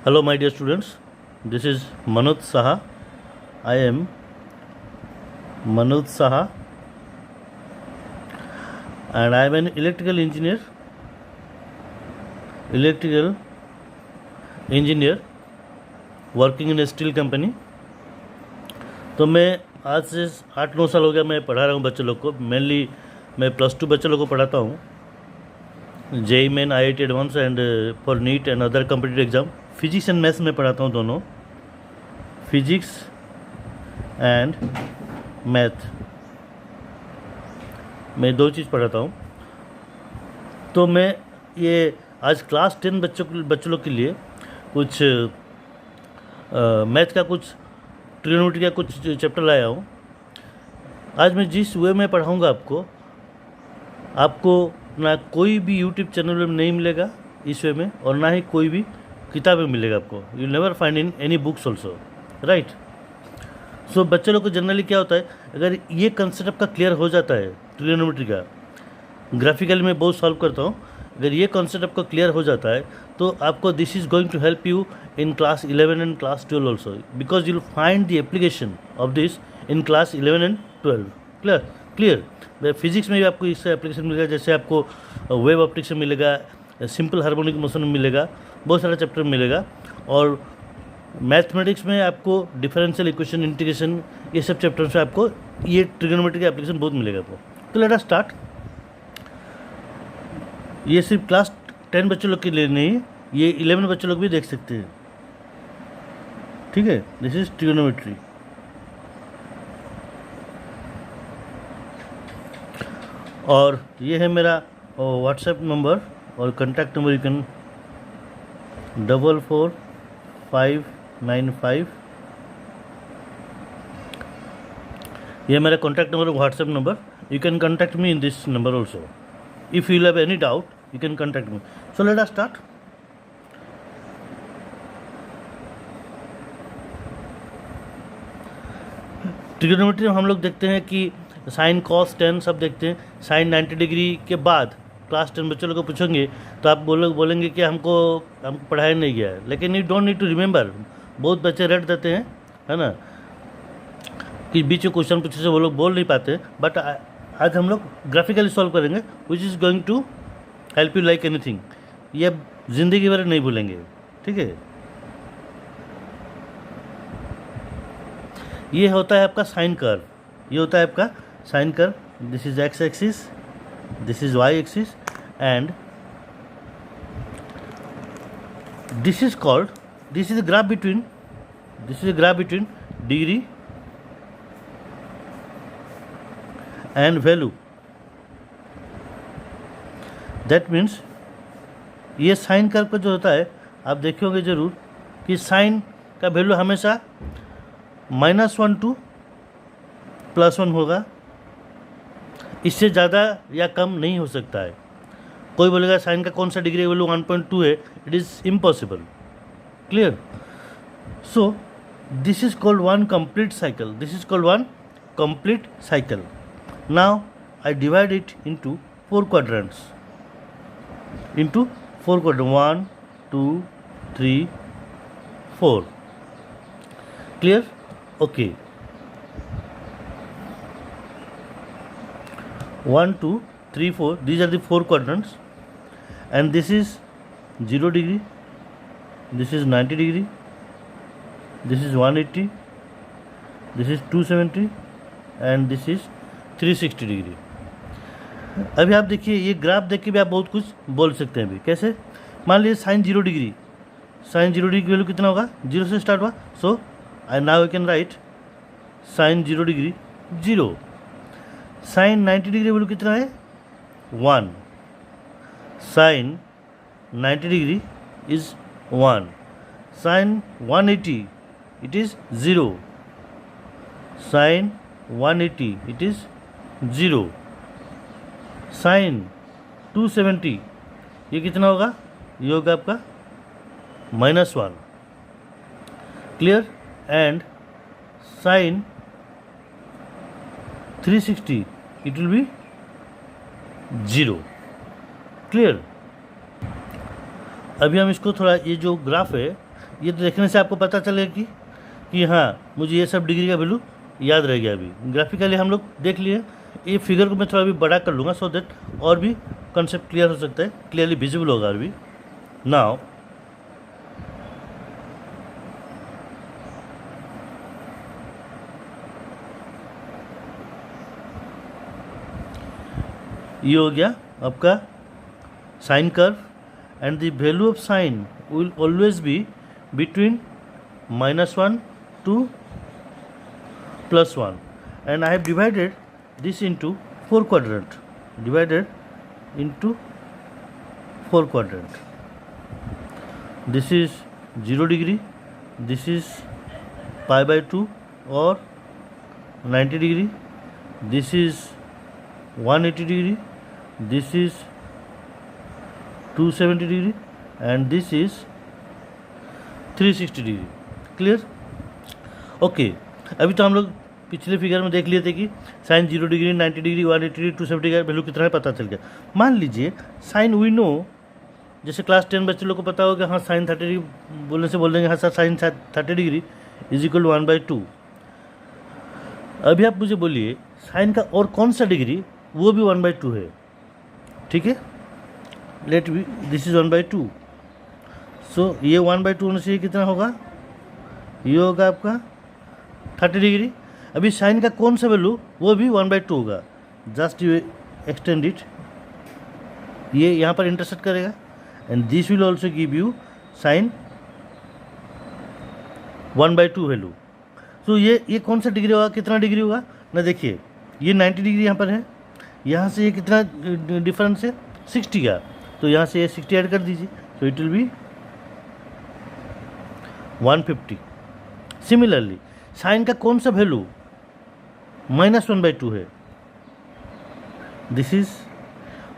Hello my dear students, this is Manoj Saha. I am Manoj Saha and I am an electrical engineer working in a steel company. तो मैं आज से 8-9 साल हो गया मैं पढ़ा रहा हूँ बच्चे लोग को. मेनली मैं +2 बच्चे लोग को पढ़ाता हूँ, JEE main, IIT advance and for neat and other competitive exam. Physics and maths में पढ़ाता हूँ, दोनों फिजिक्स एंड मैथ मैं 2 चीज़ पढ़ाता हूँ. तो मैं ये आज क्लास 10 बच्चों लोग के लिए कुछ मैथ का कुछ ट्रिग्नोमेट्री का कुछ चैप्टर लाया हूँ. आज मैं जिस वे में पढ़ाऊँगा आपको ना कोई भी यूट्यूब चैनल में नहीं मिलेगा इस वे में, और ना ही कोई भी किताब में मिलेगा आपको. You never find in any books also, right. So बच्चे लोग को जनरली क्या होता है, अगर ये कंसेप्ट आपका क्लियर हो जाता है ट्रिग्नोमेट्री का, ग्राफिकली मैं बहुत सॉल्व करता हूँ, अगर ये कॉन्सेप्ट आपको क्लियर हो जाता है तो आपको this is going to help you in class 11 and class 12 also, because you will find the application of this in class 11 and 12. Clear. Physics में भी आपको इससे एप्लीकेशन मिलेगा, जैसे आपको वेव ऑप्टिक्स में मिलेगा, सिंपल हार्मोनिक मोशन में मिलेगा, बहुत सारा चैप्टर में मिलेगा. और मैथमेटिक्स में आपको डिफरेंशियल इक्वेशन, इंटीग्रेशन, ये सब चैप्टर से आपको ये ट्रिग्नोमेट्री का एप्लीकेशन बहुत मिलेगा आपको. तो लेट अस स्टार्ट. ये सिर्फ क्लास 10 बच्चों लोग के लिए नहीं, ये 11 बच्चों लोग भी देख सकते हैं, ठीक है. This is trigonometry. और ये है मेरा व्हाट्सएप नंबर और कॉन्टैक्ट नंबर. You can 44595. ये मेरा contact number, WhatsApp number. You can contact me in this number also. If you will have any doubt, you can contact me. So let us start. Trigonometry में हम लोग देखते हैं कि sign, cos, ten सब देखते हैं. साइन 90 डिग्री के बाद क्लास 10 बच्चों लोग को पूछेंगे तो आप बोलेंगे कि हमको पढ़ाया नहीं गया है, लेकिन you don't need to remember. बहुत बच्चे रट देते हैं, है ना, कि बीच में क्वेश्चन पूछे से वो लोग बोल नहीं पाते. बट आज हम लोग ग्राफिकली सॉल्व करेंगे, which is going to help you like anything. ये ज़िंदगी भर नहीं भूलेंगे, ठीक है. ये होता है आपका साइन कर्व. ये होता है आपका sine curve. This is x axis, this is y axis, and this is called, this is graph between degree and value. That means ये साइन कर्व का जो होता है, आप देखोगे जरूर कि साइन का वैल्यू हमेशा -1 to +1 होगा. इससे ज़्यादा या कम नहीं हो सकता है. कोई बोलेगा साइन का कौन सा डिग्री वैल्यू 1.2 है, it is impossible. Clear. So this is called one complete cycle. Now I divide it into 4 quadrants. 1, 2, 3, 4. Clear? Okay. 1, 2, 3, 4. These are the 4 quadrants. And this is 0 degree. This is 90 degree. This is 180. This is 270. And this is 360 degree. अभी आप देखिए, ये graph देख के भी आप बहुत कुछ बोल सकते हैं. अभी कैसे, मान लीजिए साइन 0 डिग्री की वैल्यू कितना होगा, 0 से स्टार्ट हुआ. So I now you can write sine 0 degree 0. Sine 90 degree value कितना है, 1. Sine 90 degree is 1. Sine 180 it is 0. Sine 180 it is 0. Sine 270 ये कितना होगा, ये होगा आपका -1. Clear. And sine 360 it will be 0. Clear. अभी हम इसको थोड़ा, ये जो ग्राफ है ये तो देखने से आपको पता चलेगा कि हाँ मुझे ये सब डिग्री का वैल्यू याद रह गया। अभी ग्राफिकली हम लोग देख लिए। ये फिगर को मैं थोड़ा अभी बड़ा कर लूँगा सो दैट और भी कंसेप्ट क्लियर हो सकता है, क्लियरली विजिबल होगा। और भी नाउ ये हो गया आपका sine curve, and the value of sine will always be between -1 to +1, and I have divided this into 4 quadrant. This is 0 degree, this is π/2 or 90 degree, this is 180 degree, this is 270 degree, and this is 360 degree. Clear? Okay. अभी तो हम लोग पिछले figure में देख लिए थे कि sine 0 degree, 90 degree, 180 degree, 270 degree का वैल्यू कितना है पता चल गया। मान लीजिए साइन वी नो, जैसे क्लास 10 बच्चे लोग को पता होगा, हाँ साइन 30 डिग्री बोलने से बोल देंगे हाँ sir sine 30 degree is equal to 1/2। अभी आप मुझे बोलिए साइन का और कौन सा डिग्री वो भी 1/2 है। ठीक है, लेट बी दिस इज 1/2। सो ये 1/2 होने से ये कितना होगा, ये होगा आपका 30 डिग्री। अभी साइन का कौन सा वैल्यू वो भी 1/2 होगा। जस्ट यू एक्सटेंड इट, ये यहाँ पर इंटरसेक्ट करेगा and this will also give you sine 1/2 value. तो ये कौन सा डिग्री होगा, कितना डिग्री होगा ना, देखिए ये 90 डिग्री यहाँ पर है, यहाँ से ये कितना डिफरेंस है 60 का, तो यहाँ से ये 60 ऐड कर दीजिए, तो it will B 150। Similarly sign का कौन सा वैल्यू -1/2 है, दिस इज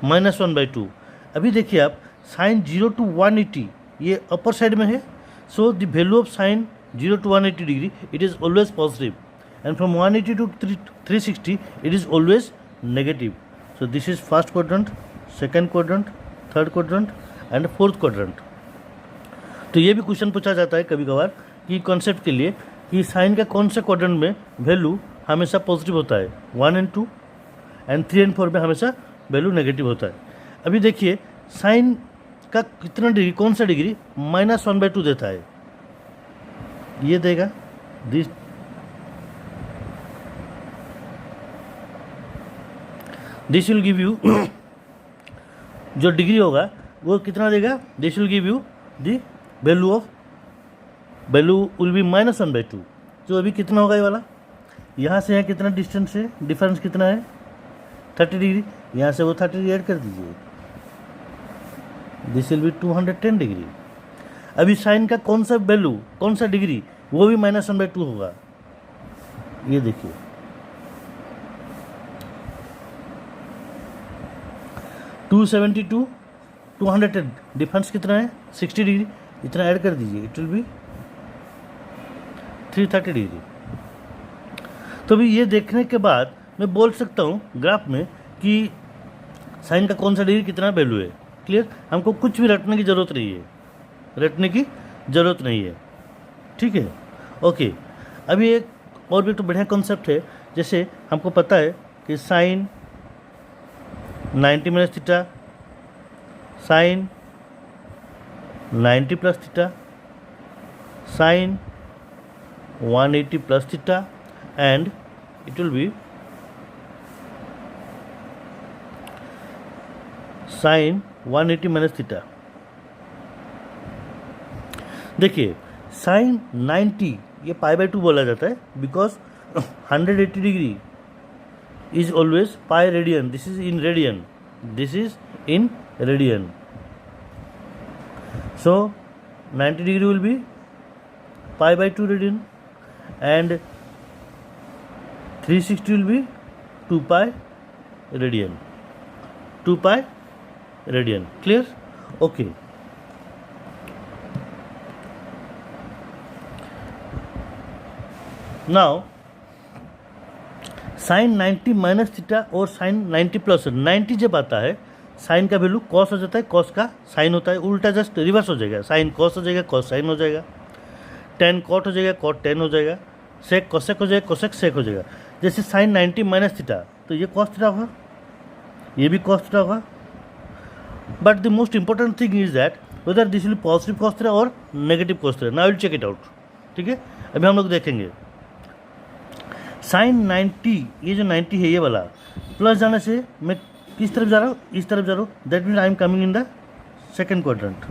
-1/2। अभी देखिए आप साइन 0 to 180 ये अपर साइड में है, so the value of sine 0 to 180 degree it is always positive, and from 180 to 360 it is always negative. So this is first quadrant, second quadrant, third quadrant and fourth quadrant. तो ये भी question पूछा जाता है कभी कभार कि concept के लिए कि साइन का कौन सा क्वाड्रेंट में वैल्यू हमेशा पॉजिटिव होता है, 1 and 2 एंड 3 and 4 में हमेशा वैल्यू नेगेटिव होता है। अभी देखिए साइन का कितना डिग्री, कौन सा डिग्री -1/2 देता है, ये देगा दिस विल गिव यू जो डिग्री होगा वो कितना देगा, this will give you the value will be -1/2। तो अभी कितना होगा ये वाला, यहाँ से यहाँ कितना डिस्टेंस है, डिफरेंस कितना है 30 डिग्री, यहाँ से वो 30 डिग्री ऐड कर दीजिए, दिस विल बी 210 डिग्री। अभी साइन का कौन सा वैल्यू, कौन सा डिग्री वो भी -1/2 होगा, ये देखिए 272 210 डिफरेंस कितना है 60 डिग्री, इतना ऐड कर दीजिए, इट विल बी 330 डिग्री। तो अभी ये देखने के बाद मैं बोल सकता हूँ ग्राफ में कि साइन का कौन सा डिग्री कितना वैल्यू है। क्लियर? हमको कुछ भी रटने की ज़रूरत नहीं है, ठीक है? ओके। अभी एक और भी तो बढ़िया कॉन्सेप्ट है, जैसे हमको पता है कि sine 90 - theta, sine 90 + theta, sine 180 + theta, and it will be sin 180 - theta. देखिए साइन 90 ये π/2 बोला जाता है, because 180 degree is always pi radian, this is in radian, so 90 degree will be π/2 radian and 360 will be 2π radian, clear? Okay. Now sine 90 - theta और sine 90 + 90 जब आता है sign का वैल्यू कॉस हो जाता है, कॉस का साइन होता है, उल्टा जस्ट रिवर्स हो जाएगा, साइन कॉस हो जाएगा, कॉस साइन हो जाएगा। टेन कॉट हो जाएगा, कॉट टेन हो जाएगा, सेक कोसेक हो जाएगा, कोसेक सेक हो जाएगा। जैसे साइन 90 माइनस थीटा, तो ये कॉस थीटा होगा, ये भी कॉस थीटा होगा। But the most important thing is that whether this will positive cos theta और negative cos theta. Now will check it out. ठीक है, अभी हम लोग देखेंगे साइन 90, ये जो 90 है ये वाला प्लस जाने से मैं किस तरफ जा रहा हूँ, इस तरफ जा रहा हूँ। That means I am coming in the second quadrant,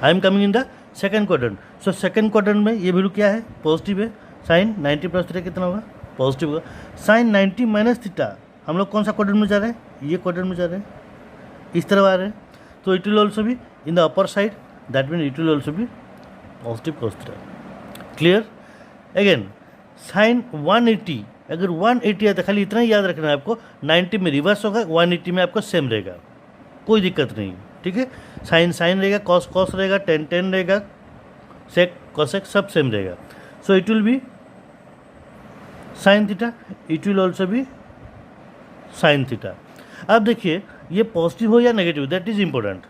I am coming in the second quadrant. So second quadrant में ये वैल्यू क्या है, पॉजिटिव है। साइन 90 प्लस थीटा कितना होगा, पॉजिटिव होगा। साइन 90 माइनस थीटा, हम लोग कौन सा क्वाड्रेंट में जा रहे हैं, ये क्वाड्रेंट में जा रहे हैं, इस तरफ आ रहे हैं। तो इट विल ऑल्सो भी in the upper side, that mean it will also भी positive cos theta. Clear. Again sine 180, अगर 180 है तो खाली इतना ही याद रखना है आपको, 90 में रिवर्स होगा, 180 में आपको सेम रहेगा, कोई दिक्कत नहीं। ठीक है, साइन साइन रहेगा, कॉस कॉस रहेगा, टेन टेन रहेगा, सेक कॉसेक सब सेम रहेगा। सो it will B sine theta, it will also be sine theta. अब देखिए ये पॉजिटिव हो या नेगेटिव, दैट इज़ इम्पोर्टेंट।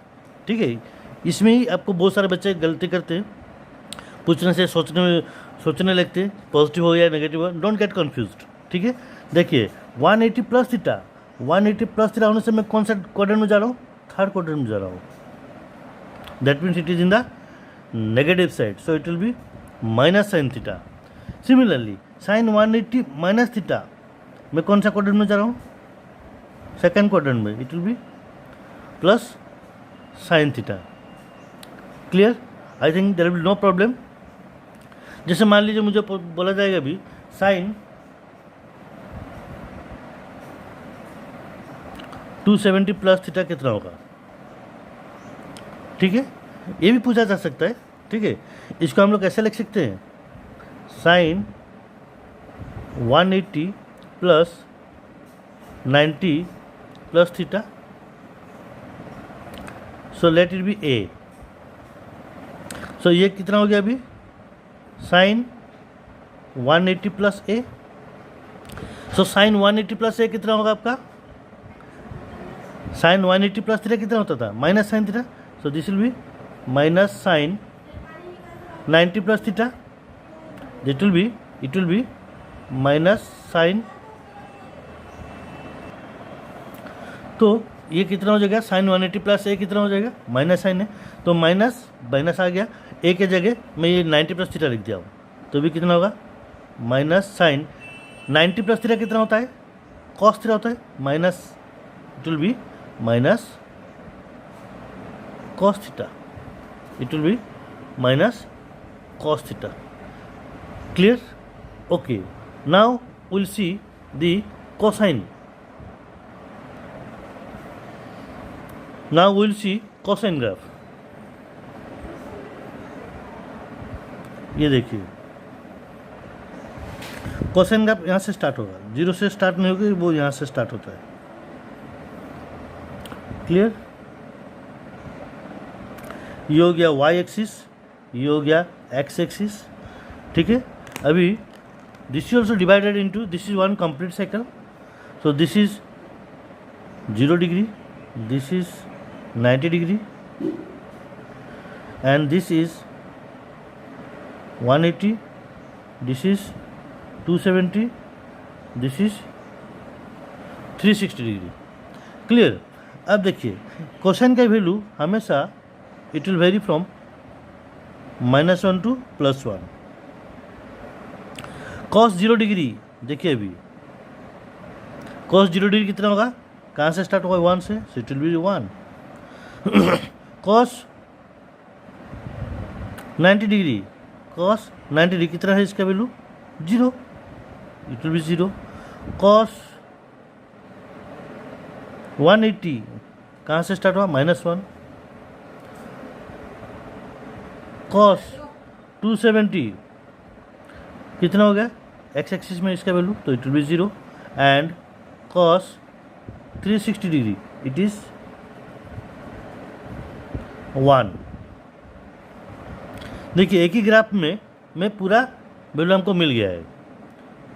ठीक है, इसमें ही आपको बहुत सारे बच्चे गलती करते हैं, पूछने से सोचने लगते हैं पॉजिटिव हो या नेगेटिव हो। Don't get confused. ठीक है, देखिए 180 प्लस थीटा, 180 प्लस थीटा होने से मैं कौन सा क्वाड्रेंट में जा रहा हूँ, थर्ड क्वाड्रेंट में जा रहा हूँ। That means it is in the negative side, so it will be minus sine theta. Similarly sine 180 minus theta, मैं कौन सा क्वाड्रेंट में जा रहा हूँ, सेकेंड क्वाड्रेंट में, it will be plus sine theta. Clear, I think there will no problem. जैसे मान लीजिए मुझे बोला जाएगा अभी साइन 270 प्लस थीटा कितना होगा। ठीक है, ये भी पूछा जा सकता है। ठीक है, इसको हम लोग कैसे लिख सकते हैं, sine 180 plus 90 plus theta, so let it be A. So ये कितना हो गया अभी, sine 180 plus A. So sine 180 plus A कितना होगा आपका, साइन 180 प्लस थीटा कितना होता था, minus sine theta. So this will be minus sine 90 plus theta, it will be minus sine. तो ये कितना हो जाएगा, साइन 180 प्लस ए कितना हो जाएगा, माइनस साइन है, तो माइनस माइनस आ गया, ए के जगह मैं ये 90 प्लस थीटा लिख दिया हूँ, तो भी कितना होगा, माइनस साइन 90 प्लस थीटा कितना होता है, कॉस थीटा होता है, minus it will be minus cos theta, it will be minus cos theta. Clear, okay. Now will see the cosine. Now will see cosine graph. ये देखिए cosine graph यहाँ से start होगा, जीरो से start नहीं होगी, वो यहाँ से स्टार्ट होता है। क्लियर, ये हो गया वाई एक्सिस, ये हो गया एक्स एक्सिस। ठीक है, अभी this is also divided into, this is one complete cycle, so this is 0 degree, this is 90 degree, and this is 180, this is 270, this is 360 degree. Clear. अब देखिए कोसाइन का value हमेशा it will vary from -1 to +1। Cos 0 degree, देखिए अभी cos 0 degree कितना होगा, कहाँ से स्टार्ट होगा, 1 से, सो it will B 1। Cos 90 degree, cos 90 degree कितना है इसका value, 0, it will be 0। Cos 180 कहाँ से स्टार्ट हुआ, -1। कॉस 270 कितना हो गया, एक्स एक्सिस में इसका वैल्यू, तो it will be 0। And cos 360 degree it is 1। देखिए एक ही ग्राफ में मैं पूरा वैल्यू हमको मिल गया है।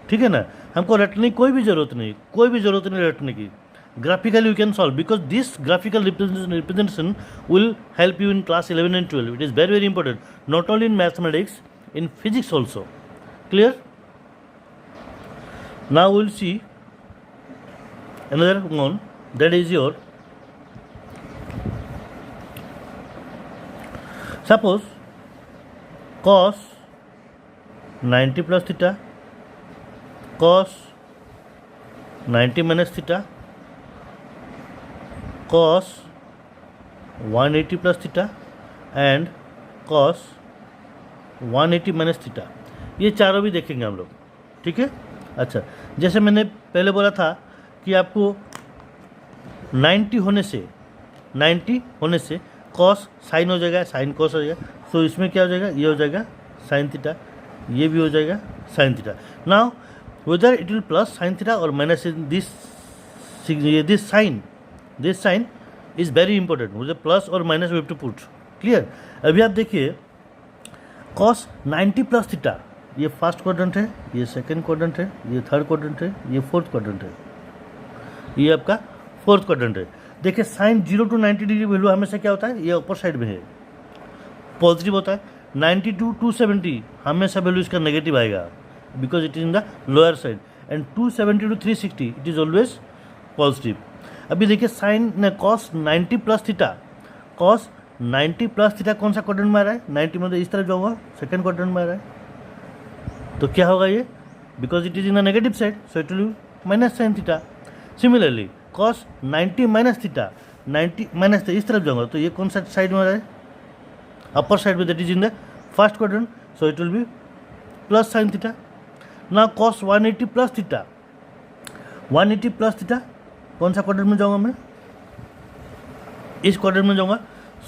ठीक है ना, हमको रटने की कोई भी ज़रूरत नहीं, कोई भी ज़रूरत नहीं रटने की। graphically you can solve, because this graphical representation will help you in class 11 and 12. It is very very important, not only in mathematics, in physics also. Clear? Now we will see another one, that is your, suppose cos 90 plus theta, cos 90 minus theta, cos 180 plus theta and cos 180 minus theta, ये चारों भी देखेंगे हम लोग, ठीक है। अच्छा, जैसे मैंने पहले बोला था कि आपको 90 होने से कॉस साइन हो जाएगा, साइन कॉस हो जाएगा, तो इसमें क्या हो जाएगा, ये हो जाएगा साइन थीटा, ये भी हो जाएगा sine theta. Now whether it will plus sine theta और minus this sine is very important, मुझे प्लस और minus we have to put. Clear? अभी आप देखिए कॉस 90 प्लस थीटा, ये फर्स्ट क्वाड्रेंट है, ये सेकंड क्वाड्रेंट है, ये थर्ड क्वाड्रेंट है, ये फोर्थ क्वाड्रेंट है, ये आपका फोर्थ क्वाड्रेंट है। देखिए साइन 0 to 90 डिग्री वैल्यू हमेशा क्या होता है, ये अपर साइड में है, पॉजिटिव होता है। 90 to 270 हमेशा वैल्यू इसका नेगेटिव आएगा, because it is in the lower side, and 270 to 360 it is always positive. अभी देखिए sine cos 90 plus theta, cos 90 plus theta कौन सा क्वाड्रेंट में आ रहा है, 90 में, तो इस तरफ जाऊँगा सेकंड क्वाड्रेंट में आ रहा है, तो क्या होगा ये, because it is in the negative side, so it will minus sine theta. Similarly cos 90 minus theta, 90 minus इस तरफ जाऊँगा, तो ये कौन सा साइड में आ रहा है, अपर साइड में, that is in the first quadrant, so it will be plus sine theta. ना cos 180 plus theta, 180 plus theta कौन सा क्वाड्रेंट में जाऊँगा मैं, इस क्वाड्रेंट में जाऊँगा।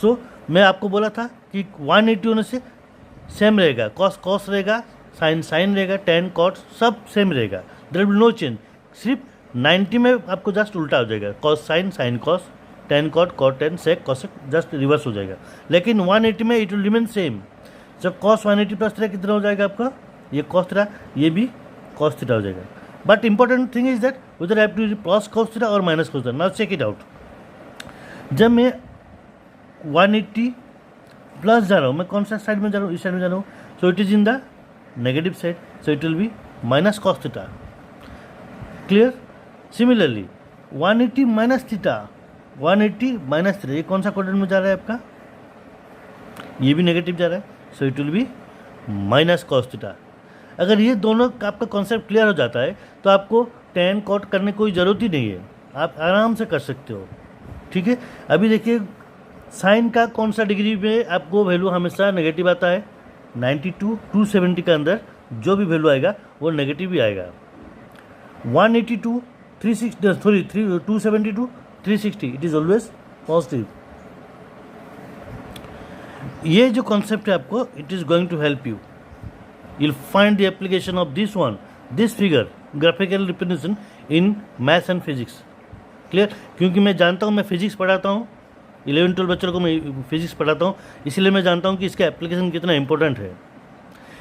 सो मैं आपको बोला था कि 180 होने से सेम रहेगा, कॉस कॉस रहेगा, साइन साइन रहेगा, टेन कॉट सब सेम रहेगा, देयर विल नो चेंज। सिर्फ 90 में आपको जस्ट उल्टा हो जाएगा, cos sine sine cos, tan cot cot tan sec cosec, just reverse हो जाएगा। लेकिन 180 में इट विल रिमेन सेम। जब कॉस 180 प्लस थीटा कितना हो जाएगा आपका, ये कॉस थीटा, ये भी कॉस थीटा हो जाएगा। But important thing is that whether I have to plus cos theta और minus cos theta. Now check it out, जब मैं 180 प्लस जा रहा हूँ, मैं कौन सा साइड में जा रहा हूँ, इस साइड में जा रहा हूँ, so it is in the negative side, so it will be minus cos theta. Clear? Similarly 180 minus theta, 180 minus theta, ये कौन सा क्वाड्रेंट में जा रहा है आपका, ये भी नेगेटिव जा रहा है, सो it will be minus cos theta. अगर ये दोनों का आपका कॉन्सेप्ट क्लियर हो जाता है तो आपको टेन कॉट करने की कोई ज़रूरत ही नहीं है, आप आराम से कर सकते हो। ठीक है, अभी देखिए साइन का कौन सा डिग्री में आपको वैल्यू हमेशा नेगेटिव आता है, 90 to 270 के अंदर जो भी वैल्यू आएगा वो नेगेटिव ही आएगा। 180 to 360 sorry 270 to 360 it is always positive. ये जो कॉन्सेप्ट है आपको, it is going to help you, you'll find the application of this figure graphical representation in maths and physics। Clear? क्योंकि मैं जानता हूँ, मैं फिजिक्स पढ़ाता हूँ, 11-12 बच्चों को मैं फिजिक्स पढ़ाता हूँ, इसलिए मैं जानता हूँ कि इसका एप्लीकेशन कितना इंपॉर्टेंट है।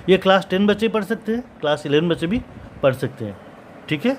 ये क्लास 10 बच्चे पढ़ सकते हैं, क्लास 11 बच्चे भी पढ़ सकते हैं। ठीक है।